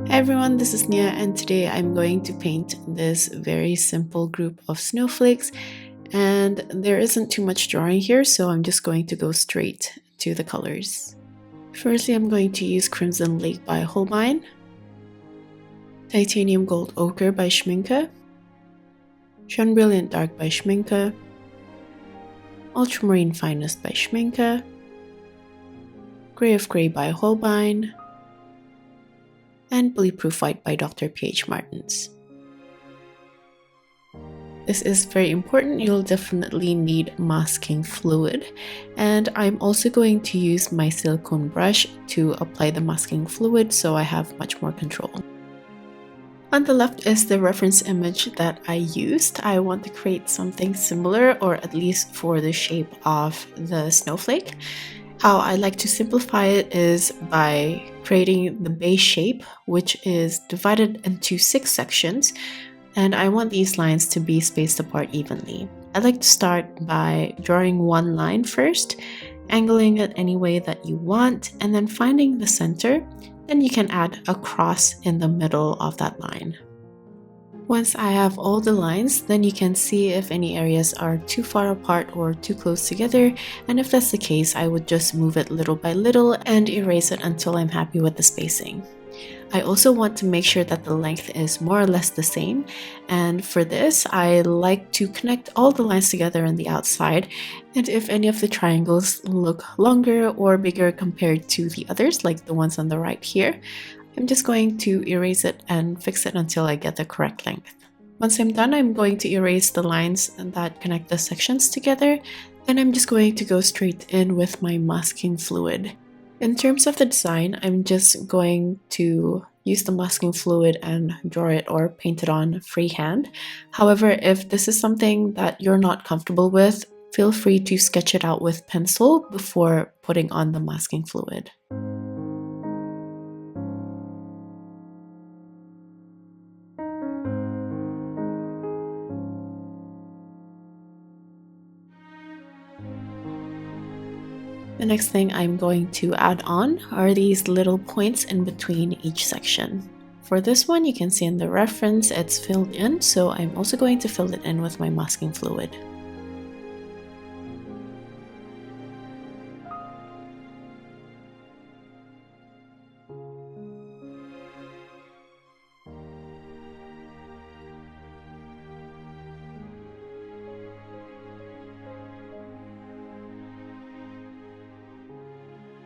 Hi everyone, this is Nia and today I'm going to paint this very simple group of snowflakes, and there isn't too much drawing here, so I'm just going to go straight to the colors. Firstly, I'm going to use Crimson Lake by Holbein, Titanium Gold Ochre by Schmincke, Shun Brilliant Dark by Schmincke, Ultramarine Finest by Schmincke, Gray of Grey by Holbein, and Bulletproof White by Dr. P.H. Martens. This is very important. You'll definitely need masking fluid, and I'm also going to use my silicone brush to apply the masking fluid so I have much more control. On the left is the reference image that I used. I want to create something similar, or at least for the shape of the snowflake. How I like to simplify it is by creating the base shape, which is divided into 6 sections, and I want these lines to be spaced apart evenly. I like to start by drawing one line first, angling it any way that you want, and then finding the center. Then you can add a cross in the middle of that line. Once I have all the lines, then you can see if any areas are too far apart or too close together, and if that's the case, I would just move it little by little and erase it until I'm happy with the spacing. I also want to make sure that the length is more or less the same, and for this I like to connect all the lines together on the outside, and if any of the triangles look longer or bigger compared to the others, like the ones on the right here, I'm just going to erase it and fix it until I get the correct length. Once I'm done, I'm going to erase the lines that connect the sections together, and I'm just going to go straight in with my masking fluid. In terms of the design, I'm just going to use the masking fluid and draw it or paint it on freehand. However, if this is something that you're not comfortable with, feel free to sketch it out with pencil before putting on the masking fluid. The next thing I'm going to add on are these little points in between each section. For this one, you can see in the reference it's filled in, so I'm also going to fill it in with my masking fluid.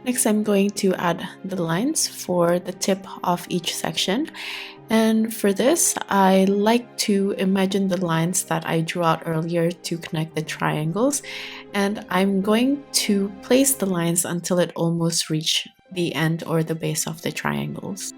Next, I'm going to add the lines for the tip of each section. And for this, I like to imagine the lines that I drew out earlier to connect the triangles. And I'm going to place the lines until it almost reaches the end or the base of the triangles.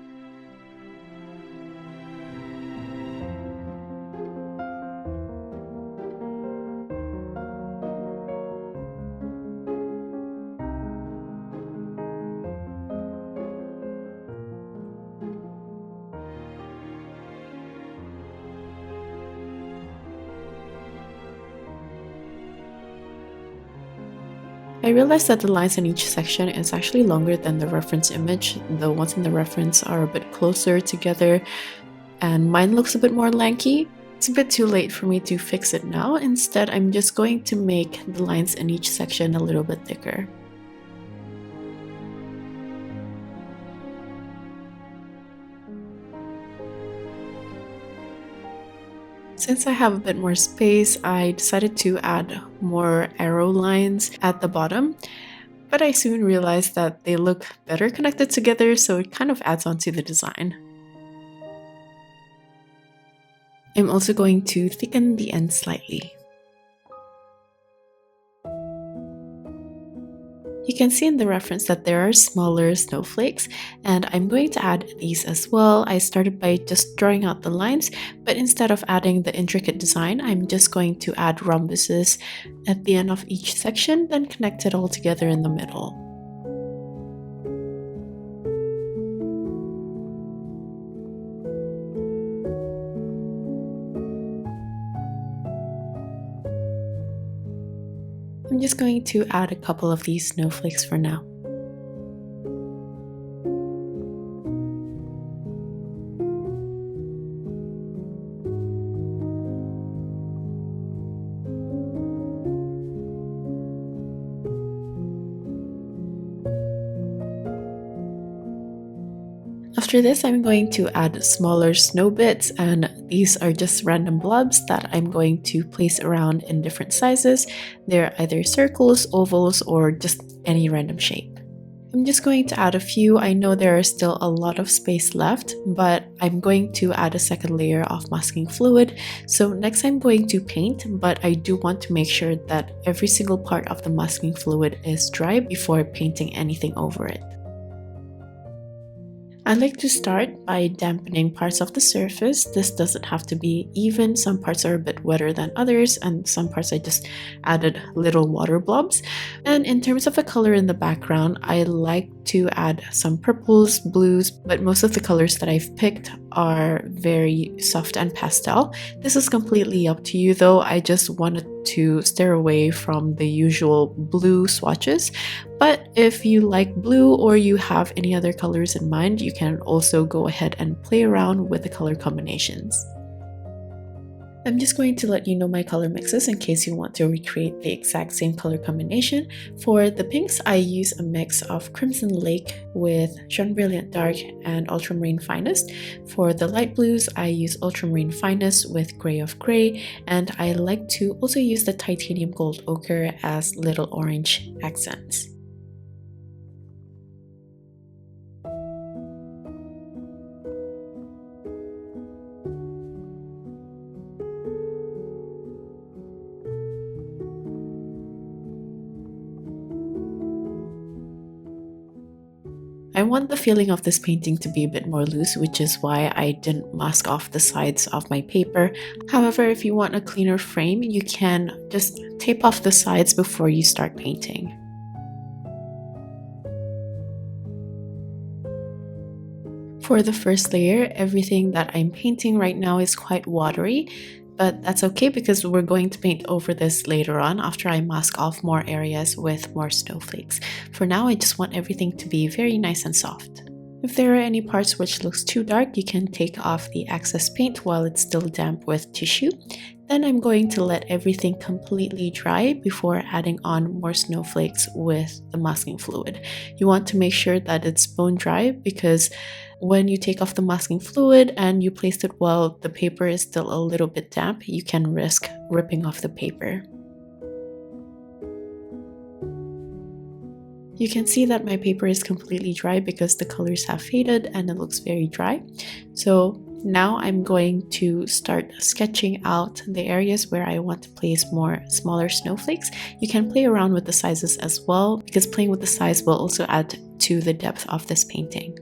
I realized that the lines in each section is actually longer than the reference image. The ones in the reference are a bit closer together, and mine looks a bit more lanky. It's a bit too late for me to fix it now. Instead, I'm just going to make the lines in each section a little bit thicker. Since I have a bit more space, I decided to add more arrow lines at the bottom, but I soon realized that they look better connected together, so it kind of adds on to the design. I'm also going to thicken the end slightly. You can see in the reference that there are smaller snowflakes, and I'm going to add these as well. I started by just drawing out the lines, but instead of adding the intricate design, I'm just going to add rhombuses at the end of each section, then connect it all together in the middle. I'm just going to add a couple of these snowflakes for now. After this, I'm going to add smaller snow bits, and these are just random blobs that I'm going to place around in different sizes. They're either circles, ovals, or just any random shape. I'm just going to add a few. I know there is still a lot of space left, but I'm going to add a second layer of masking fluid. So next I'm going to paint, but I do want to make sure that every single part of the masking fluid is dry before painting anything over it. I like to start by dampening parts of the surface. This doesn't have to be even. Some parts are a bit wetter than others, and some parts I just added little water blobs. And in terms of the color in the background, I like to add some purples, blues, but most of the colors that I've picked are very soft and pastel. This is completely up to you though. I just wanted to steer away from the usual blue swatches. But if you like blue or you have any other colors in mind, you can also go ahead and play around with the color combinations. I'm just going to let you know my color mixes in case you want to recreate the exact same color combination. For the pinks, I use a mix of Crimson Lake with Jaune Brilliant Dark and Ultramarine Finest. For the light blues, I use Ultramarine Finest with Gray of Gray, and I like to also use the Titanium Gold Ochre as little orange accents. I want the feeling of this painting to be a bit more loose, which is why I didn't mask off the sides of my paper. However, if you want a cleaner frame, you can just tape off the sides before you start painting. For the first layer, everything that I'm painting right now is quite watery, but that's okay because we're going to paint over this later on after I mask off more areas with more snowflakes. For now, I just want everything to be very nice and soft. If there are any parts which looks too dark, you can take off the excess paint while it's still damp with tissue. Then I'm going to let everything completely dry before adding on more snowflakes with the masking fluid. You want to make sure that it's bone dry because when you take off the masking fluid and you place it while the paper is still a little bit damp, you can risk ripping off the paper. You can see that my paper is completely dry because the colors have faded and it looks very dry. So now I'm going to start sketching out the areas where I want to place more smaller snowflakes. You can play around with the sizes as well because playing with the size will also add to the depth of this painting.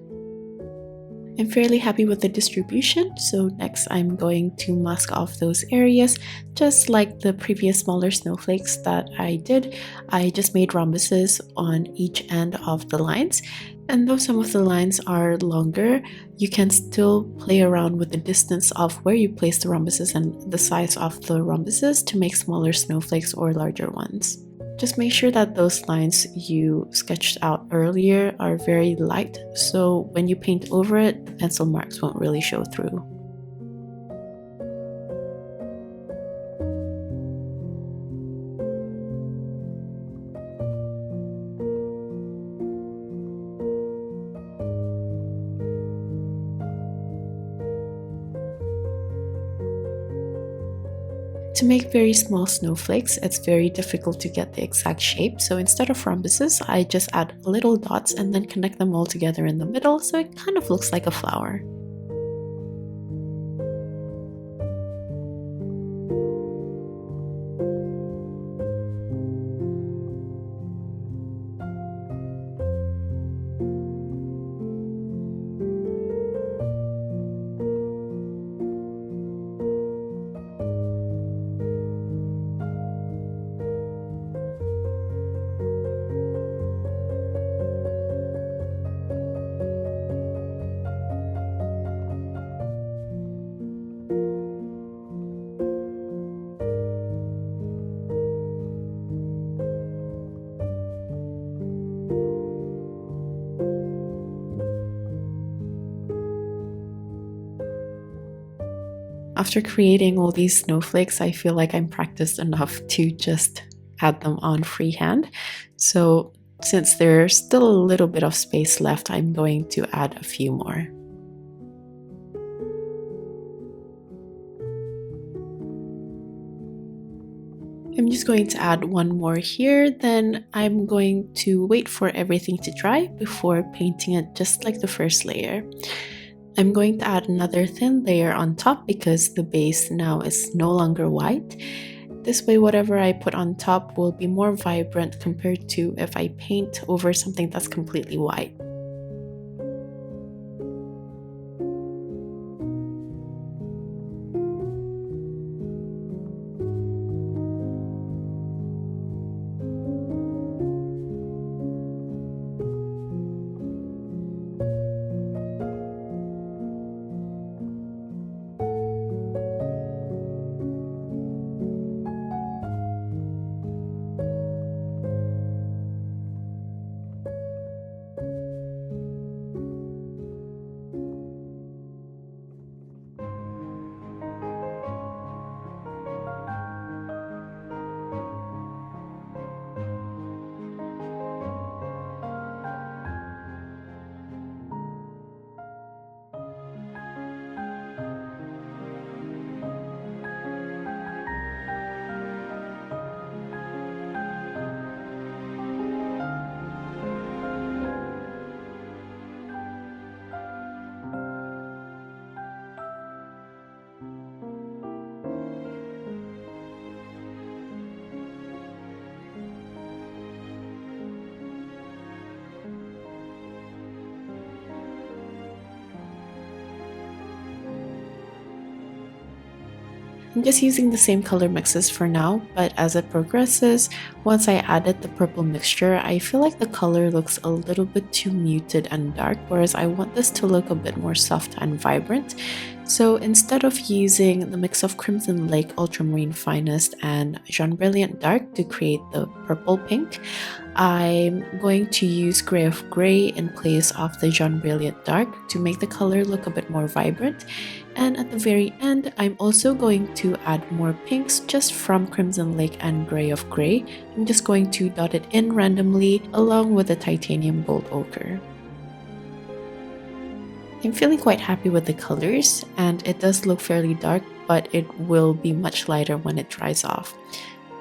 I'm fairly happy with the distribution, so next I'm going to mask off those areas. Just like the previous smaller snowflakes that I did, I just made rhombuses on each end of the lines. And though some of the lines are longer, you can still play around with the distance of where you place the rhombuses and the size of the rhombuses to make smaller snowflakes or larger ones. Just make sure that those lines you sketched out earlier are very light, so when you paint over it, the pencil marks won't really show through. To make very small snowflakes, it's very difficult to get the exact shape, so instead of rhombuses, I just add little dots and then connect them all together in the middle so it kind of looks like a flower. After creating all these snowflakes, I feel like I'm practiced enough to just add them on freehand. So since there's still a little bit of space left, I'm going to add a few more. I'm just going to add one more here, then I'm going to wait for everything to dry before painting it just like the first layer. I'm going to add another thin layer on top because the base now is no longer white. This way, whatever I put on top will be more vibrant compared to if I paint over something that's completely white. I'm just using the same color mixes for now, but as it progresses, once I added the purple mixture, I feel like the color looks a little bit too muted and dark, whereas I want this to look a bit more soft and vibrant. So instead of using the mix of Crimson Lake Ultramarine Finest and Jaune Brilliant Dark to create the purple pink, I'm going to use Gray of Gray in place of the Jaune Brilliant Dark to make the color look a bit more vibrant. And at the very end, I'm also going to add more pinks just from Crimson Lake and Gray of Gray. I'm just going to dot it in randomly along with the Titanium Gold Ochre. I'm feeling quite happy with the colors, and it does look fairly dark, but it will be much lighter when it dries off.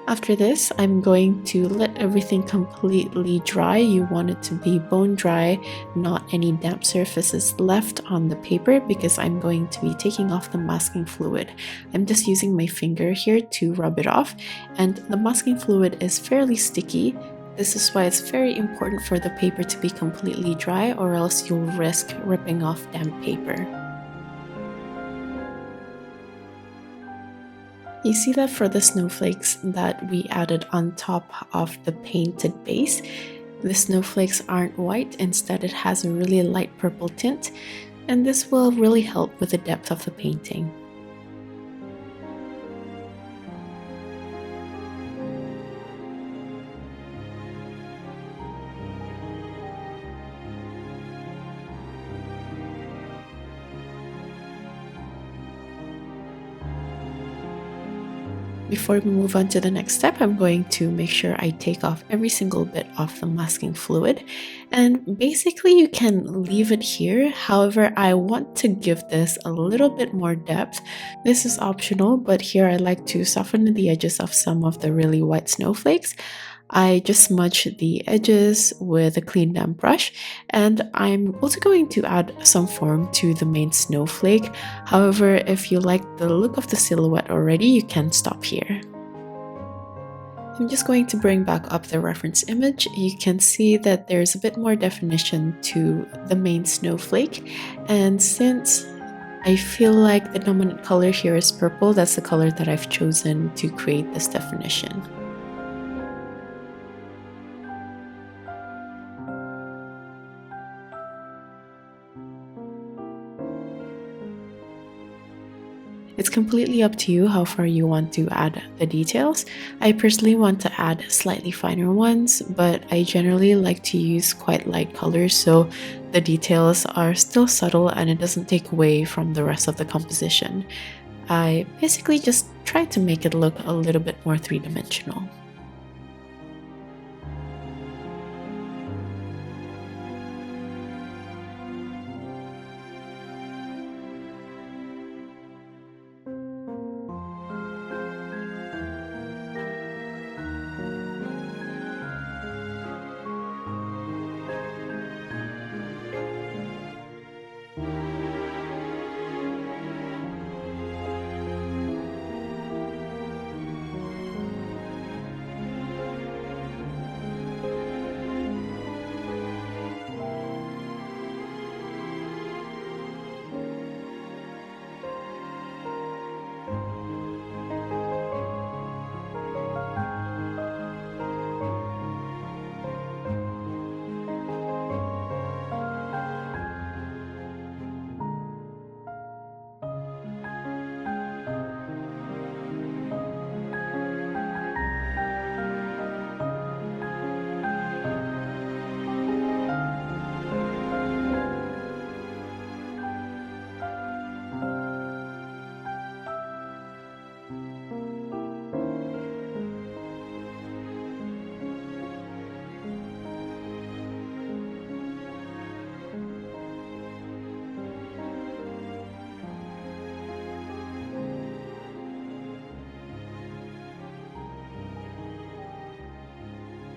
After this, I'm going to let everything completely dry. You want it to be bone dry, not any damp surfaces left on the paper, because I'm going to be taking off the masking fluid. I'm just using my finger here to rub it off, and the masking fluid is fairly sticky. This is why it's very important for the paper to be completely dry, or else you'll risk ripping off damp paper. You see that for the snowflakes that we added on top of the painted base, the snowflakes aren't white, instead it has a really light purple tint, and this will really help with the depth of the painting. Before we move on to the next step, I'm going to make sure I take off every single bit of the masking fluid. And basically you can leave it here. However, I want to give this a little bit more depth. This is optional, but here I like to soften the edges of some of the really white snowflakes. I just smudge the edges with a clean damp brush, and I'm also going to add some form to the main snowflake. However, if you like the look of the silhouette already, you can stop here. I'm just going to bring back up the reference image. You can see that there's a bit more definition to the main snowflake, and since I feel like the dominant color here is purple, that's the color that I've chosen to create this definition. It's completely up to you how far you want to add the details. I personally want to add slightly finer ones, but I generally like to use quite light colors so the details are still subtle and it doesn't take away from the rest of the composition. I basically just try to make it look a little bit more three-dimensional.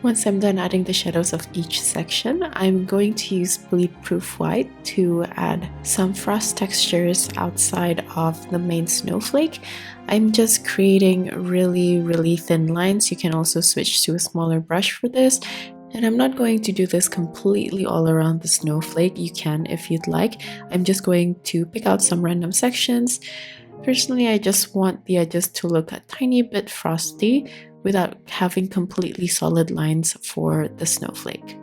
Once I'm done adding the shadows of each section, I'm going to use bleed-proof white to add some frost textures outside of the main snowflake. I'm just creating really thin lines. You can also switch to a smaller brush for this. And I'm not going to do this completely all around the snowflake. You can if you'd like. I'm just going to pick out some random sections. Personally, I just want the edges to look a tiny bit frosty without having completely solid lines for the snowflake.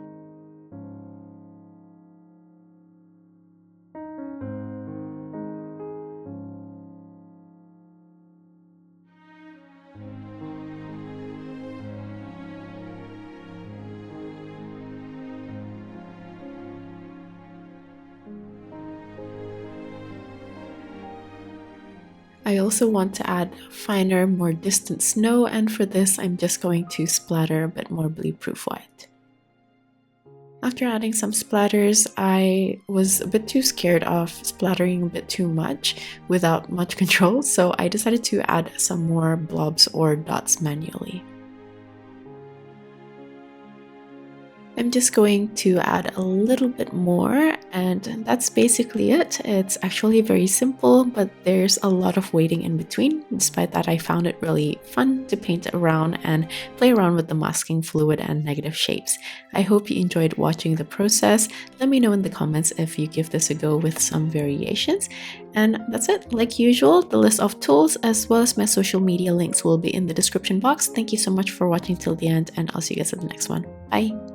I also want to add finer, more distant snow, and for this I'm just going to splatter a bit more bleed-proof white. After adding some splatters, I was a bit too scared of splattering a bit too much without much control, so I decided to add some more blobs or dots manually. I'm just going to add a little bit more, and that's basically it. It's actually very simple, but there's a lot of waiting in between. Despite that, I found it really fun to paint around and play around with the masking fluid and negative shapes. I hope you enjoyed watching the process. Let me know in the comments if you give this a go with some variations. And that's it. Like usual, the list of tools as well as my social media links will be in the description box. Thank you so much for watching till the end, and I'll see you guys at the next one. Bye!